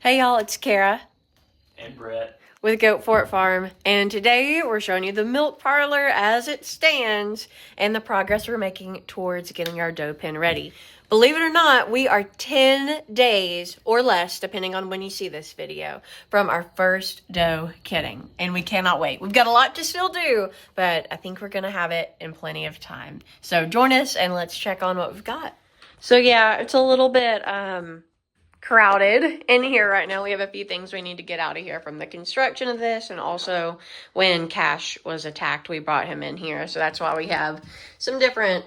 Hey y'all, it's Kara and Brett with Goat Fort Farm, and today we're showing you the milk parlor as it stands and the progress we're making towards getting our doe pen ready. Believe it or not, we are 10 days or less, depending on when you see this video, from our first doe kidding, and we cannot wait. We've got a lot to still do, but I think we're gonna have it in plenty of time. So join us and let's check on what we've got. So yeah, it's a little bit crowded in here right now. We have a few things we need to get out of here from the construction of this, and also when Cash was attacked, we brought him in here. So that's why we have some different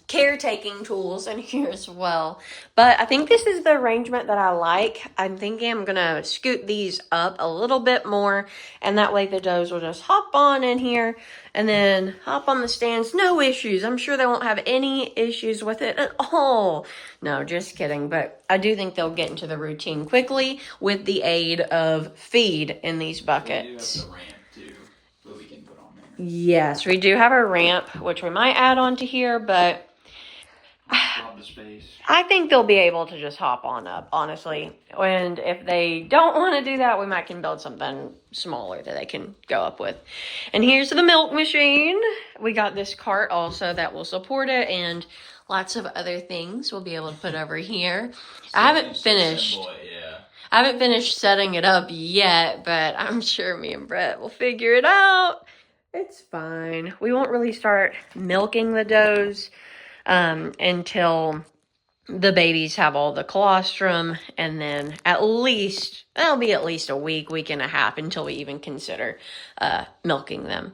caretaking tools in here as well. But I think this is the arrangement that I like. I'm thinking I'm gonna scoot these up a little bit more, and that way the does will just hop on in here and then hop on the stands. No issues. I'm sure they won't have any issues with it at all. No, just kidding. But I do think they'll get into the routine quickly with the aid of feed in these buckets. We do have the ramp too, that we can put on there. Yes, we do have a ramp, which we might add onto here, but The space. I think they'll be able to just hop on up, honestly. And if they don't want to do that, we might can build something smaller that they can go up with. And here's the milk machine. We got this cart also that will support it, and lots of other things we'll be able to put over here. I haven't finished setting it up yet, but I'm sure me and Brett will figure it out. It's fine. We won't really start milking the does until the babies have all the colostrum, and then it'll be at least a week and a half until we even consider milking them.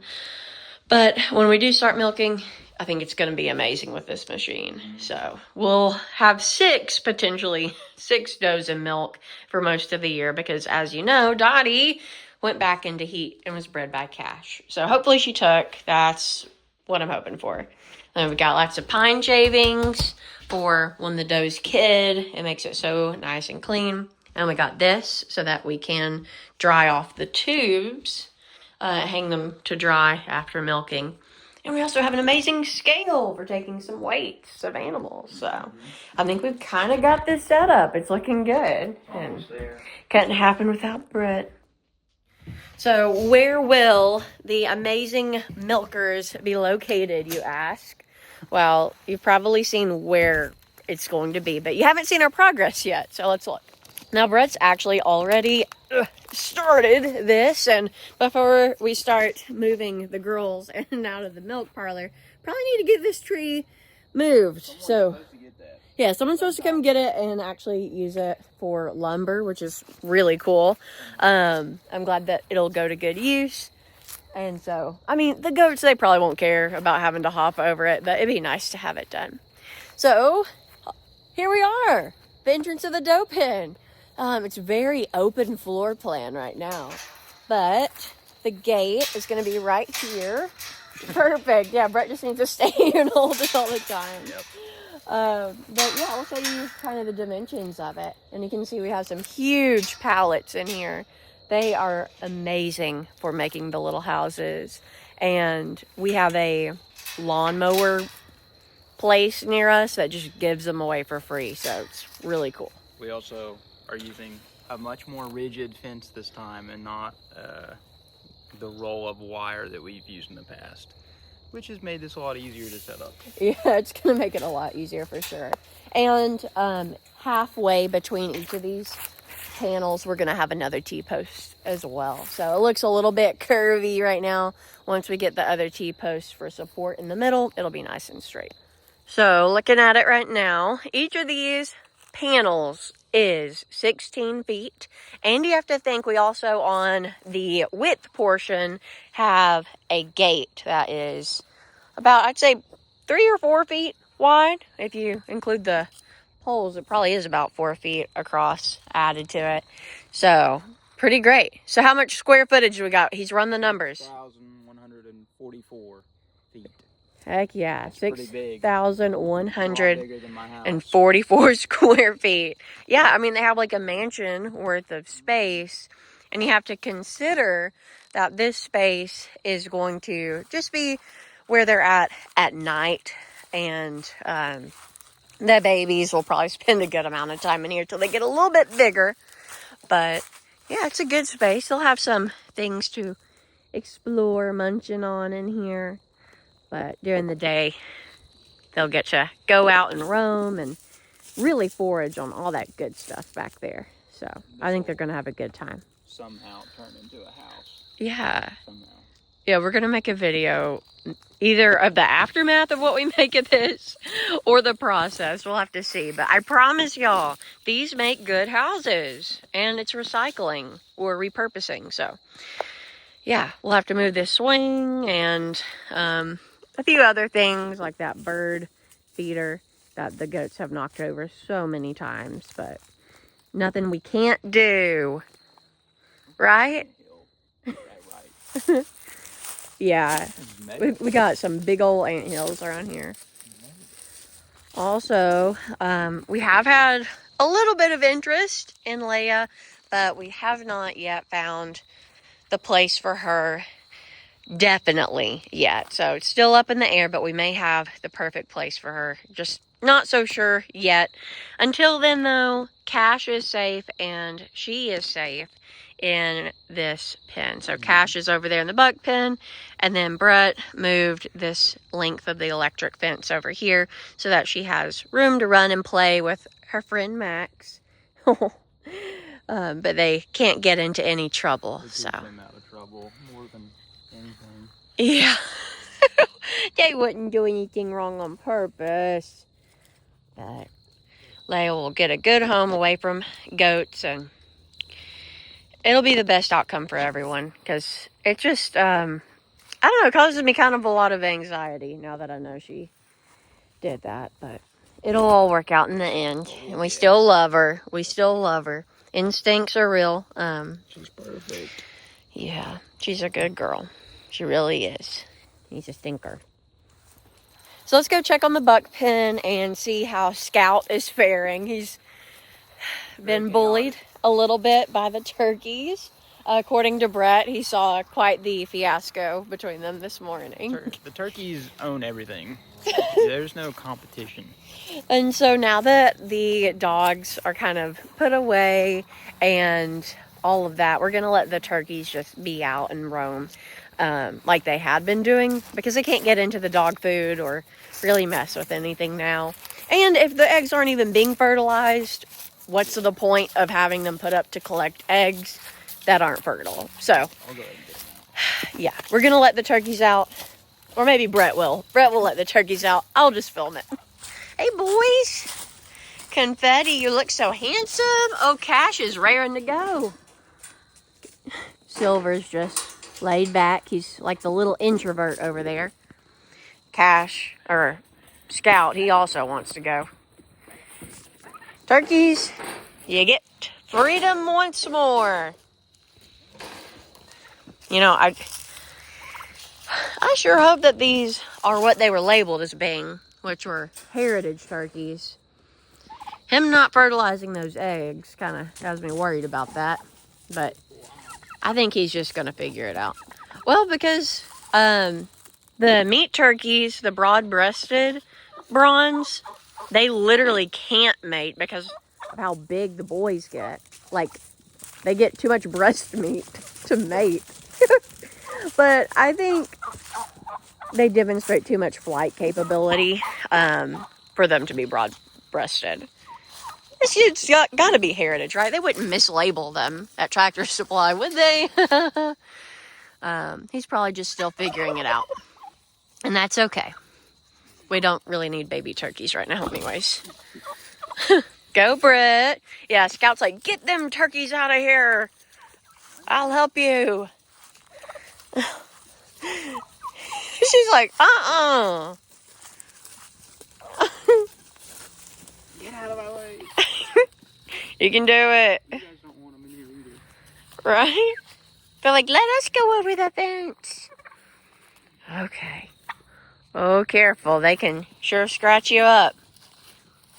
But when we do start milking, I think it's going to be amazing with this machine. So we'll have potentially six does in milk for most of the year, because as you know, Dottie went back into heat and was bred by Cash. So hopefully she took. That's what I'm hoping for. And we've got lots of pine shavings for when the doe's kid. It makes it so nice and clean. And we got this so that we can dry off the tubes, hang them to dry after milking. And we also have an amazing scale for taking some weights of animals. So I think we've kind of got this set up. It's looking good. And couldn't happen without Brett. So where will the amazing milkers be located, you ask? Well, you've probably seen where it's going to be, but you haven't seen our progress yet. So let's look. Now, Brett's actually already started this, and before we start moving the girls in and out of the milk parlor, probably need to get this tree moved. Yeah, someone's supposed to come get it and actually use it for lumber, which is really cool. I'm glad that it'll go to good use. And so, I mean, the goats, they probably won't care about having to hop over it, but it'd be nice to have it done. So, here we are, the entrance of the doe pen. It's very open floor plan right now, but the gate is going to be right here. Perfect. Yeah, Brett just needs to stay here and hold it all the time. Yep. But yeah, I'll show you kind of the dimensions of it. And you can see we have some huge pallets in here. They are amazing for making the little houses. And we have a lawnmower place near us that just gives them away for free. So it's really cool. We also are using a much more rigid fence this time, and not the roll of wire that we've used in the past, which has made this a lot easier to set up. Yeah, it's going to make it a lot easier for sure. And halfway between each of these panels, we're going to have another T-post as well. So it looks a little bit curvy right now. Once we get the other T-post for support in the middle, it'll be nice and straight. So looking at it right now, each of these panels is 16 feet. And you have to think we also, on the width portion, have a gate that is about, I'd say, 3 or 4 feet wide. If you include the poles, it probably is about 4 feet across added to it. So pretty great. So how much square footage we got? He's run the numbers. 6,144 feet. Heck yeah, That's pretty big. 6,144 square feet. Yeah, I mean, they have like a mansion worth of space, and you have to consider that this space is going to just be where they're at night, and the babies will probably spend a good amount of time in here till they get a little bit bigger. But yeah, it's a good space. They'll have some things to explore, munching on in here. But during the day, they'll get to go out and roam and really forage on all that good stuff back there. So I think they're going to have a good time. Somehow turn into a house. Yeah. Somehow. Yeah, we're going to make a video either of the aftermath of what we make of this or the process. We'll have to see. But I promise y'all, these make good houses. And it's recycling or repurposing. So yeah, we'll have to move this swing and a few other things like that bird feeder that the goats have knocked over so many times. But nothing we can't do. Right? Right. Yeah, we got some big old anthills around here. Also, we have had a little bit of interest in Leia, but we have not yet found the place for her definitely yet. So it's still up in the air, but we may have the perfect place for her. Just not so sure yet. Until then, though, Cash is safe and she is safe in this pen. So Cash is over there in the buck pen, and then Brett moved this length of the electric fence over here so that she has room to run and play with her friend Max. But they can't get into any trouble. So them out of trouble more than anything. yeah. They wouldn't do anything wrong on purpose. But Leia will get a good home away from goats, and it'll be the best outcome for everyone, because it just, I don't know, it causes me kind of a lot of anxiety now that I know she did that, but it'll all work out in the end, and we still love her. We still love her. Instincts are real. She's perfect. Yeah, she's a good girl. She really is. He's a stinker. So let's go check on the buck pen and see how Scout is faring. He's been bullied a little bit by the turkeys. According to Brett, he saw quite the fiasco between them this morning. The turkeys own everything. There's no competition. And so now that the dogs are kind of put away and all of that, we're going to let the turkeys just be out and roam like they had been doing, because they can't get into the dog food or really mess with anything now. And if the eggs aren't even being fertilized, what's the point of having them put up to collect eggs that aren't fertile? So, I'll go ahead and get them out. yeah, we're going to let the turkeys out. Or maybe Brett will. Brett will let the turkeys out. I'll just film it. Hey, boys. Confetti, you look so handsome. Oh, Cash is raring to go. Silver's just laid back. He's like the little introvert over there. Cash, or Scout, he also wants to go. Turkeys, you get freedom once more. You know, I sure hope that these are what they were labeled as being, which were heritage turkeys. Him not fertilizing those eggs kind of has me worried about that. But I think he's just going to figure it out. Well, because the meat turkeys, the broad-breasted bronze, they literally can't mate because of how big the boys get. Like, they get too much breast meat to mate. But I think they demonstrate too much flight capability for them to be broad-breasted. It's got to be heritage, right? They wouldn't mislabel them at Tractor Supply, would they? He's probably just still figuring it out. And that's okay. We don't really need baby turkeys right now anyways. Go, Brett. Yeah, Scout's like, get them turkeys out of here. I'll help you. She's like, Get out of my way. You can do it. You guys don't want them in here either. Right? They're like, let us go over the fence. Okay. Oh, careful. They can sure scratch you up.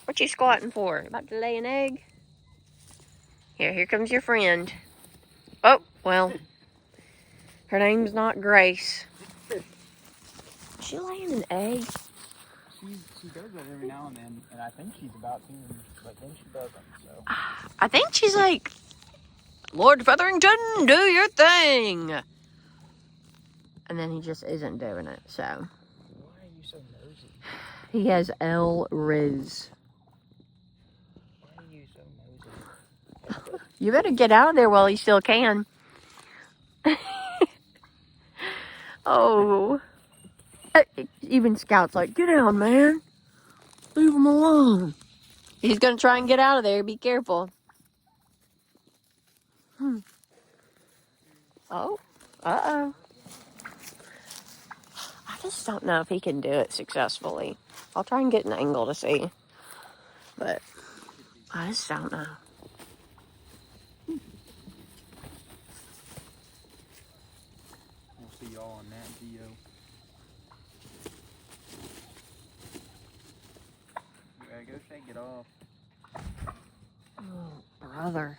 What you squatting for? About to lay an egg? Here comes your friend. Oh, well. Her name's not Grace. Is she laying an egg? She does that every now and then, and I think she's about to, but then she doesn't, so. I think she's like Lord Featherington, do your thing. And then he just isn't doing it, so. Why are you so nosy? He has L Riz. Why are you so nosy? You better get out of there while you still can. Oh. Even Scout's like, get down, man. Leave him alone. He's gonna try and get out of there. Be careful. Oh. Uh-oh. I just don't know if he can do it successfully. I'll try and get an angle to see. But I just don't know. We'll see y'all on that video. You gotta go shake it off. Oh, brother.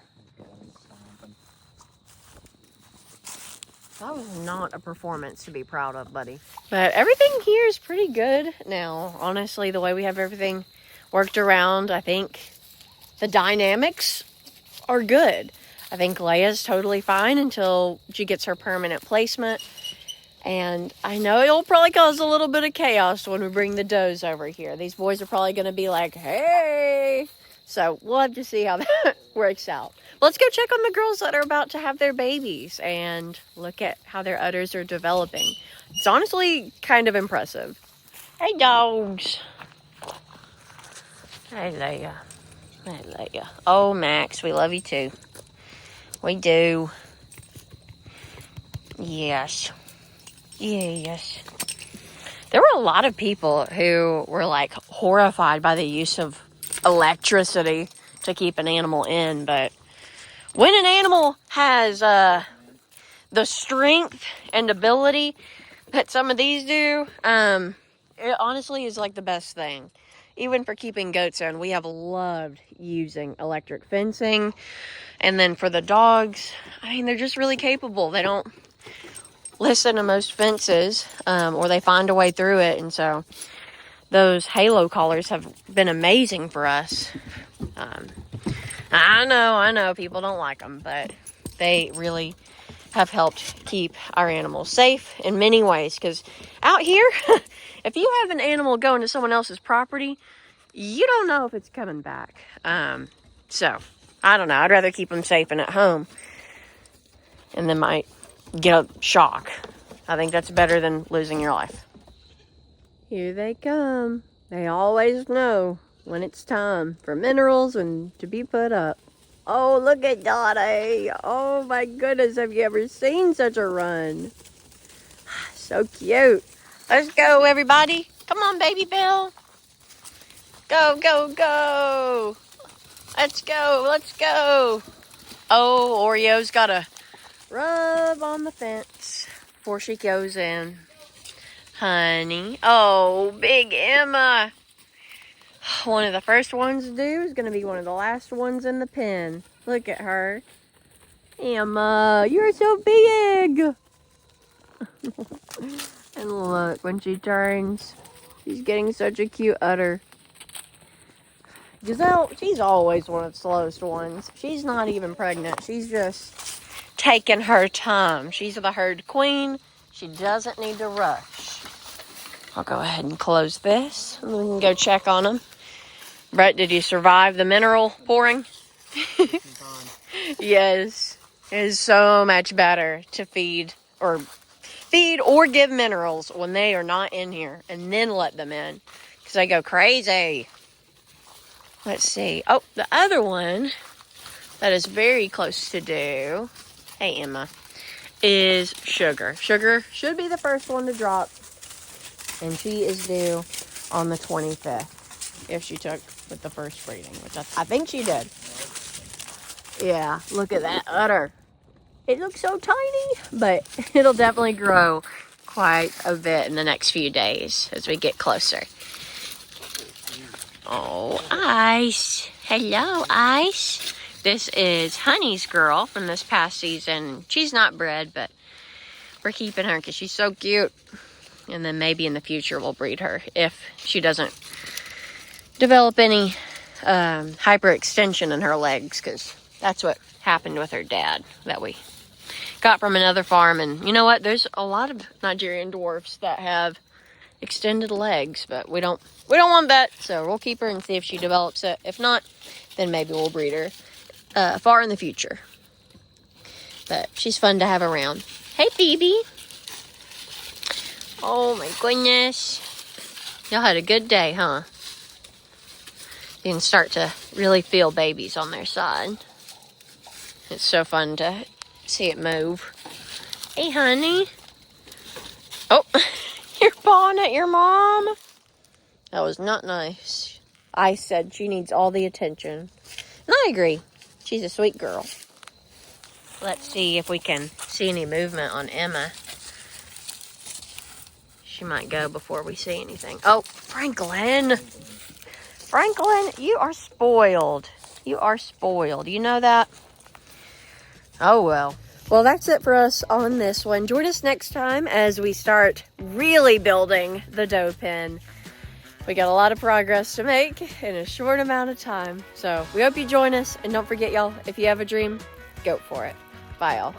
That was not a performance to be proud of, buddy. But everything here is pretty good now. Honestly, the way we have everything worked around, I think the dynamics are good. I think Leia's totally fine until she gets her permanent placement. And I know it'll probably cause a little bit of chaos when we bring the does over here. These boys are probably going to be like, hey. So we'll have to see how that works out. Let's go check on the girls that are about to have their babies and look at how their udders are developing. It's honestly kind of impressive. Hey, dogs. Hey, Leia. Hey, Leia. Oh, Max, we love you too. We do. Yes. Yes. There were a lot of people who were like horrified by the use of electricity to keep an animal in, but when an animal has the strength and ability that some of these do, it honestly is like the best thing. Even for keeping goats in, we have loved using electric fencing. And then for the dogs, I mean, they're just really capable. They don't listen to most fences, or they find a way through it. And so those halo collars have been amazing for us. I know people don't like them, but they really have helped keep our animals safe in many ways. Because out here, if you have an animal going to someone else's property, you don't know if it's coming back. So, I don't know. I'd rather keep them safe and at home. And then might get a shock. I think that's better than losing your life. Here they come. They always know when it's time for minerals and to be put up. Oh, look at Dottie. Oh my goodness, have you ever seen such a run? So cute. Let's go, everybody. Come on, baby Bill. Go, go, go. Let's go, let's go. Oh, Oreo's got to rub on the fence before she goes in. Honey. Oh, big Emma. One of the first ones to do is going to be one of the last ones in the pen. Look at her. Emma, you're so big. And look, when she turns, she's getting such a cute udder. Giselle, she's always one of the slowest ones. She's not even pregnant. She's just taking her time. She's the herd queen. She doesn't need to rush. I'll go ahead and close this, and we can go check on them. Brett, did you survive the mineral pouring? Yes. It is so much better to feed or give minerals when they are not in here, and then let them in, because they go crazy. Let's see. Oh, the other one that is very close to due, hey Emma, is Sugar. Sugar should be the first one to drop, and she is due on the 25th if she took with the first breeding, which I think she did. Yeah, look at that udder. It looks so tiny, but it'll definitely grow quite a bit in the next few days as we get closer. Oh, Ice. Hello, Ice. This is Honey's girl from this past season. She's not bred, but we're keeping her because she's so cute. And then maybe in the future we'll breed her if she doesn't develop any hyperextension in her legs, because that's what happened with her dad that we got from another farm. And you know what? There's a lot of Nigerian dwarfs that have extended legs, but we don't want that, so we'll keep her and see if she develops it. If not, then maybe we'll breed her far in the future. But she's fun to have around. Hey, Phoebe. Oh my goodness. Y'all had a good day, huh? You can start to really feel babies on their side. It's so fun to see it move. Hey, honey. Oh, you're pawing at your mom. That was not nice. I said she needs all the attention. And I agree. She's a sweet girl. Let's see if we can see any movement on Emma. She might go before we see anything. Oh, Franklin. Franklin, you are spoiled. You are spoiled. You know that? Oh, well. Well, that's it for us on this one. Join us next time as we start really building the doe pen. We got a lot of progress to make in a short amount of time. So we hope you join us. And don't forget, y'all, if you have a dream, go for it. Bye, y'all.